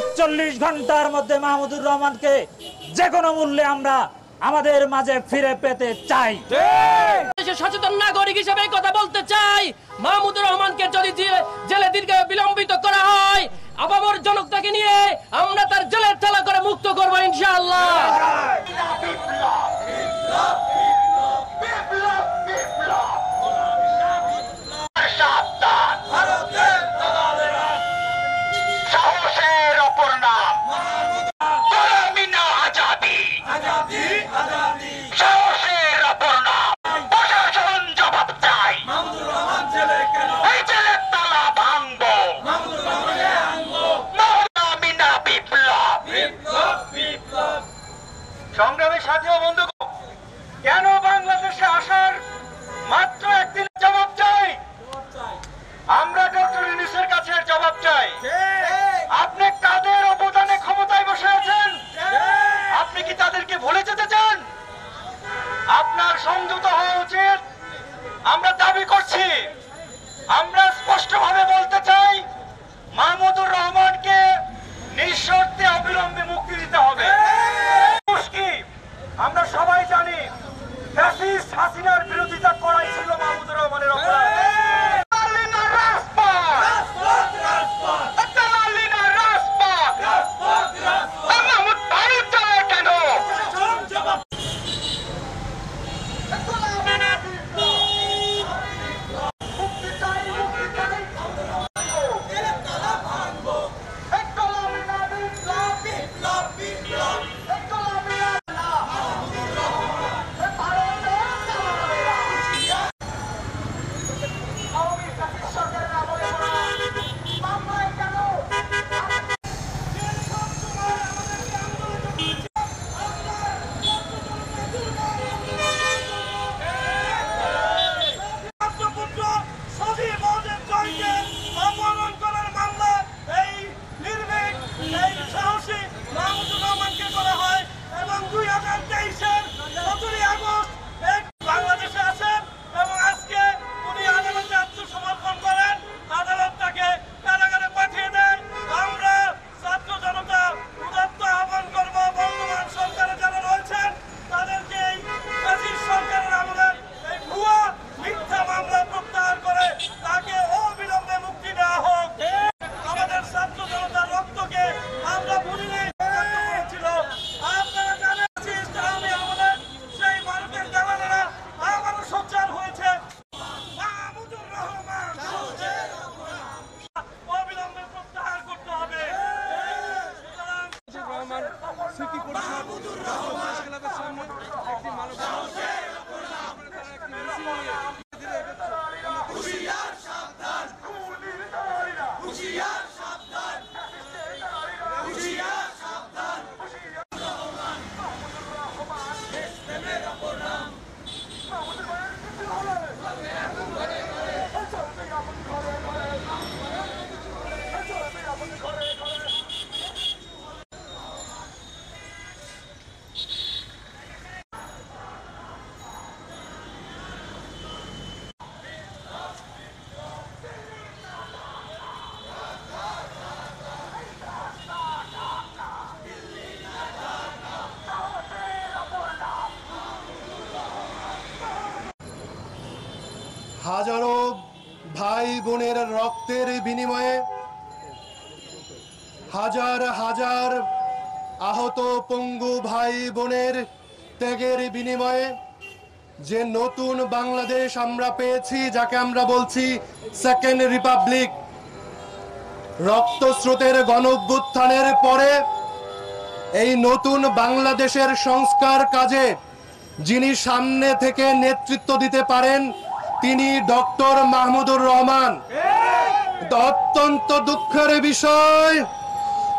48 ঘন্টার মধ্যে মাহমুদুর রহমানকে যে কোনো মূল্যে আমরা আমাদের মাঝে ফিরে পেতে চাই। সচেতন নাগরিক হিসেবে কথা বলতে চাই, মাহমুদুর রহমানকে যদি জেলে দীর্ঘ বিলম্বিত করা হয়, আপামর জনতাকে নিয়ে আমরা তার জেলের ঠেলা করে মুক্ত করবো ইনশাআল্লাহ। সংগ্রামের সাথেও বন্ধু, কেন বাংলাদেশে আসার মাত্র একদিন জবাব চাই? আমরা ডক্টর ইউনূসের কাছে জবাব চাই। আপনি কাদের অবদানে ক্ষমতায় বসে আছেন? আপনি কি তাদেরকে ভুলে যেতে চান? আপনার সংযত হওয়া উচিত। আমরা দাবি করছি, আমরা স্পষ্টভাবে বলতে চাই, মাহমুদুর রহমানকে নিঃশর্তে অবিলম্বে মুক্তি দিতে হবে। আমরা সবাই জানি ফ্যাসিস্ট হাসিনার বিরোধিতা করাই ছিল মাহমুদুর রহমানের অপরাধ। হাজারো ভাই বোনের রক্তের বিনিময়ে, হাজার হাজার আহত পঙ্গু ভাই বোনের ত্যাগের বিনিময়ে যে নতুন বাংলাদেশ আমরা পেয়েছি, যাকে আমরা বলছি সেকেন্ড রিপাবলিক, রক্তস্রোতের গণঅভ্যুত্থানের পরে এই নতুন বাংলাদেশের সংস্কার কাজে যিনি সামনে থেকে নেতৃত্ব দিতে পারেন তিনি ডক্টর মাহমুদুর রহমান। অত্যন্ত দুঃখের বিষয়,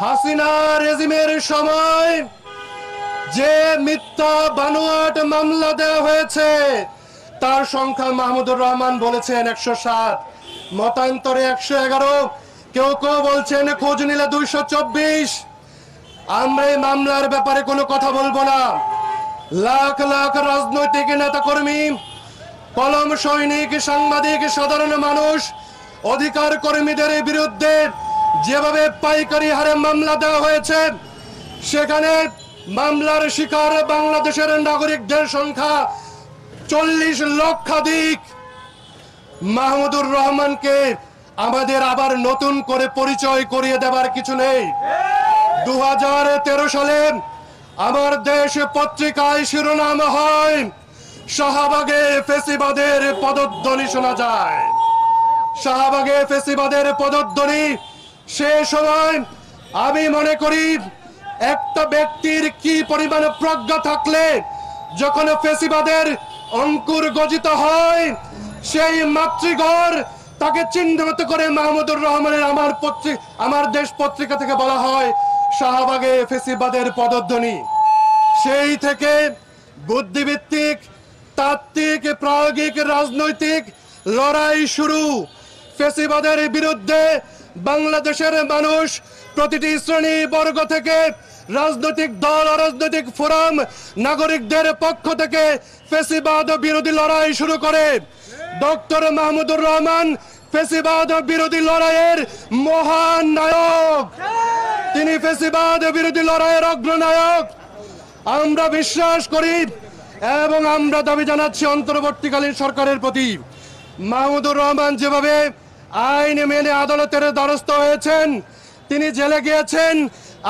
হাসিনা রেজিমের সময় যে মিথ্যা বানোয়াট মামলা দেওয়া হয়েছে তার সংখ্যা মাহমুদুর রহমান বলেছেন 107, মতান্তরে 111, কেউ কেউ বলছেন খোঁজ নিলে 224। আমরা এই মামলার ব্যাপারে কোনো কথা বলবো না। লাখ লাখ রাজনৈতিক নেতাকর্মী, কলম সৈনিক, সাংবাদিক, সাধারণ মানুষ, অধিকার কর্মীদের বিরুদ্ধে যেভাবে পাইকারি হারে মামলা দেওয়া হয়েছে, সেখানে মামলার শিকার বাংলাদেশের নাগরিকদের সংখ্যা 40 লক্ষাধিক। মাহমুদুর রহমানকে আমাদের আবার নতুন করে পরিচয় করিয়ে দেবার কিছু নেই। 2013 সালে আমার দেশ পত্রিকায় শিরোনাম হয়, শাহবাগে ফেসিবাদের পদধ্বনি শোনা যায়। শাহবাগে ফেসিবাদের পদধ্বনি সে সময় আমি মনে করি একটা ব্যক্তির কি পরিমাণ প্রজ্ঞা থাকলে যখন ফেসিবাদের অঙ্কুর গজিত হয়, সেই মাতৃঘর তাকে চিহ্নিত করে মাহমুদুর রহমানের আমার দেশ পত্রিকা থেকে বলা হয় শাহবাগে ফেসিবাদের পদধ্বনি। সেই থেকে বুদ্ধিভিত্তিক, তাত্ত্বিক, প্রায়োগিক রাজনৈতিক লড়াই শুরু। ফেসিবাদের বিরুদ্ধে বাংলাদেশের মানুষ প্রতিটি শ্রেণী বর্গ থেকে, রাজনৈতিক দল, রাজনৈতিক ফোরাম, নাগরিকদের পক্ষ থেকে ফেসিবাদ বিরোধী লড়াই শুরু করে। ডক্টর মাহমুদুর রহমান ফেসিবাদ বিরোধী লড়াইয়ের মহান নায়ক, তিনি ফেসিবাদ বিরোধী লড়াইয়ের অগ্রনায়ক। আমরা বিশ্বাস করি এবং আমরা দাবি জানাচ্ছি অন্তর্বর্তীকালীন সরকারের প্রতি, মাহমুদুর রহমান যেভাবে আইন মেনে আদালতের দ্বারস্থ হয়েছেন, তিনি জেলে গিয়েছেন,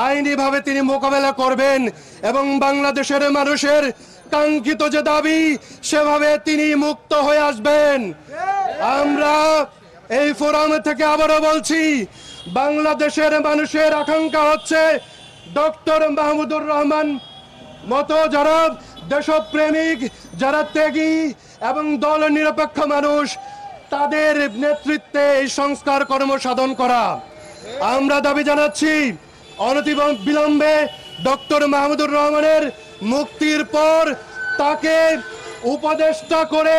আইনিভাবে তিনি মোকাবেলা করবেন এবং বাংলাদেশের মানুষের কাঙ্ক্ষিত যে দাবি, সেভাবে তিনি মুক্ত হয়ে আসবেন। আমরা এই ফোরাম থেকে আবারও বলছি, বাংলাদেশের মানুষের আকাঙ্ক্ষা হচ্ছে ডক্টর মাহমুদুর রহমান মতো যারা দেশপ্রেমিক, যারা ত্যাগী এবং দল নিরপেক্ষ মানুষ, তাদের নেতৃত্বে এই সংস্কার কর্ম সাধন করা। আমরা দাবি জানাচ্ছি অনতিবিলম্বে ডক্টর মাহমুদুর রহমানের মুক্তির পর তাকে উপদেষ্টা করে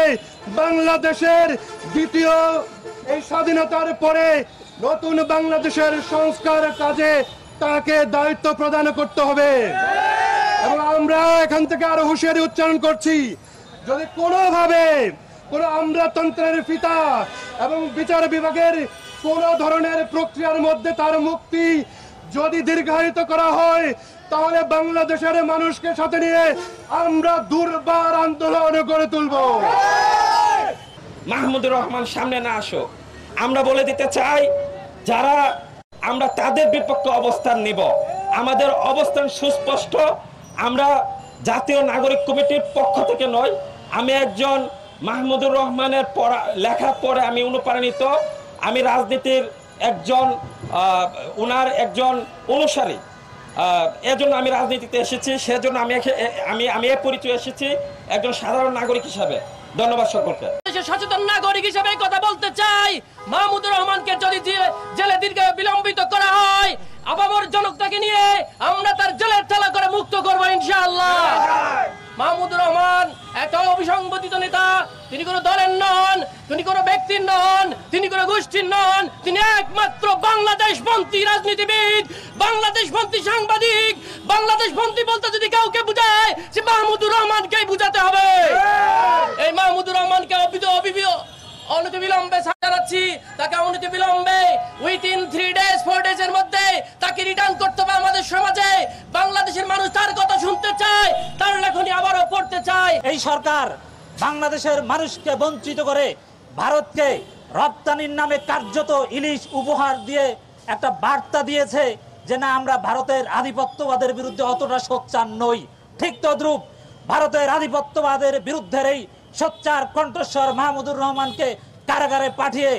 বাংলাদেশের দ্বিতীয় এই স্বাধীনতার পরে নতুন বাংলাদেশের সংস্কার কাজে তাকে দায়িত্ব প্রদান করতে হবে। এবং আমরা এখান থেকে আরো হুঁশিয়ারি উচ্চারণ করছি, যদি কোনোভাবে কোনো আমলাতন্ত্রের ফিতা এবং বিচার বিভাগের কোন ধরনের প্রক্রিয়ার মধ্যে তার মুক্তি যদি দীর্ঘায়িত করা হয়, তাহলে বাংলাদেশের মানুষকে সাথে নিয়ে আমরা দুর্বার আন্দোলন গড়ে তুলব। মাহমুদুর রহমান সামনে না আসো, আমরা বলে দিতে চাই, যারা আমরা তাদের বিপক্ষে অবস্থান নিব। আমাদের অবস্থান সুস্পষ্ট, আমরা জাতীয় নাগরিক কমিটির পক্ষ থেকে নয়। আমি একজন মাহমুদুর রহমানের লেখা পড়ে আমি অনুপ্রাণিত। আমি রাজনীতির ওনার একজন অনুসারী, এজন্য আমি রাজনীতিতে এসেছি। সেজন্য আমি এ পরিচয় এসেছি একজন সাধারণ নাগরিক হিসাবে। ধন্যবাদ সকলকে। সচেতন নাগরিক হিসেবে কথা বলতে চাই, মাহমুদুর রহমানকে যদি জেলে দীর্ঘ বিলম্বিত করা হয়, আপামর জনতাকে নিয়ে আমরা তার জেলের ঠেলা করে মুক্ত করবো ইনশাআল্লাহ। মাহমুদুর রহমান একটা অবিসংবাদিত নেতা, তিনি কোনো দলের নন, তিনি কোনো ব্যক্তির নন, তিনি কোনো গোষ্ঠীর নন, তিনি একমাত্র বাংলাদেশপন্থী রাজনীতিবিদ, বাংলাদেশপন্থী সাংবাদিক। বাংলাদেশপন্থী বলতে যদি কাউকে বুঝায়, সে মাহমুদুর রহমানকেই বুঝাতে হবে। এই মাহমুদুর রহমানকে অনতিবিলম্বে জানাচ্ছি, তাকে অনতিবিলম্বে উইথিন 3 days 4 days এর মধ্যে তাকে রিটার্ন করতে হবে আমাদের সমাজে। বাংলাদেশের মানুষ তার কথা শুনতে চায়, তার লেখনী আবারও পড়তে চায়। এই সরকার বাংলাদেশের মানুষকে বঞ্চিত করে ভারতকে রপ্তানির নামে কার্যত ইলিশ উপহার দিয়ে একটা বার্তা দিয়েছে যে না, আমরা ভারতের আধিপত্যবাদের বিরুদ্ধে অতটা সোচ্চার নই। ঠিক তদ্রূপ ভারতের আধিপত্যবাদের বিরুদ্ধে এই সোচ্চার কণ্ঠস্বর মাহমুদুর রহমানকে কারাগারে পাঠিয়ে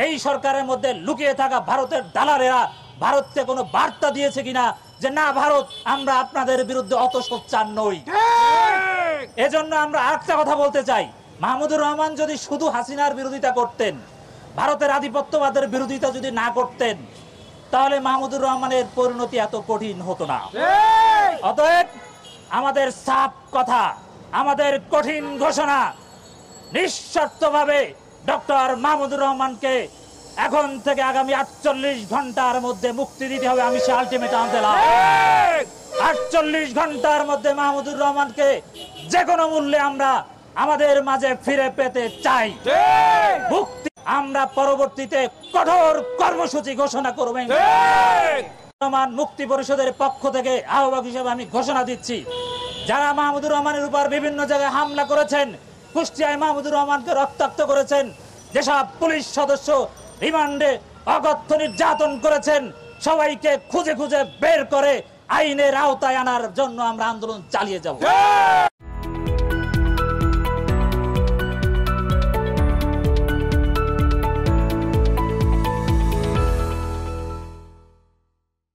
এই সরকারের মধ্যে লুকিয়ে থাকা ভারতের দালালেরা ভারতকে কোনো বার্তা দিয়েছে কিনা যে না, ভারত আমরা আপনাদের বিরুদ্ধে অত সোচ্চার নই। এজন্য আমরা আরেকটা কথা বলতে চাই, মাহমুদুর রহমান যদি শুধু হাসিনার বিরোধিতা করতেন, ভারতের আধিপত্যবাদের বিরোধিতা যদি না করতেন, তাহলে মাহমুদুর রহমানের পরিণতি এত কঠিন হতো না। অতএব আমাদের সাফ কথা, আমাদের কঠিন ঘোষণা, নিঃশর্তভাবে ডক্টর মাহমুদুর রহমানকে এখন থেকে আগামী 48 ঘন্টার মধ্যে মুক্তি দিতে হবে। আমি সে আলটিমেটাম দিলাম, 48 ঘন্টার মধ্যে মাহমুদুর রহমানকে যে কোনো মূল্যে আমরা আমাদের মাঝে ফিরে পেতে চাই। মুক্তি আমরা পরবর্তীতে কঠোর কর্মসূচি ঘোষণা করবেন। মুক্তি পরিষদের পক্ষ থেকে আহ্বায়ক হিসেবে আমি ঘোষণা দিচ্ছি, যারা মাহমুদুর রহমানের উপর বিভিন্ন জায়গায় হামলা করেছেন, কুষ্টিয়ায় মাহমুদুর রহমানকে রক্তাক্ত করেছেন, যেসব পুলিশ সদস্য রিমান্ডে অকথ্য নির্যাতন করেছেন, সবাইকে খুঁজে খুঁজে বের করে আইনের আওতায় আনার জন্য আমরা আন্দোলন চালিয়ে যাব।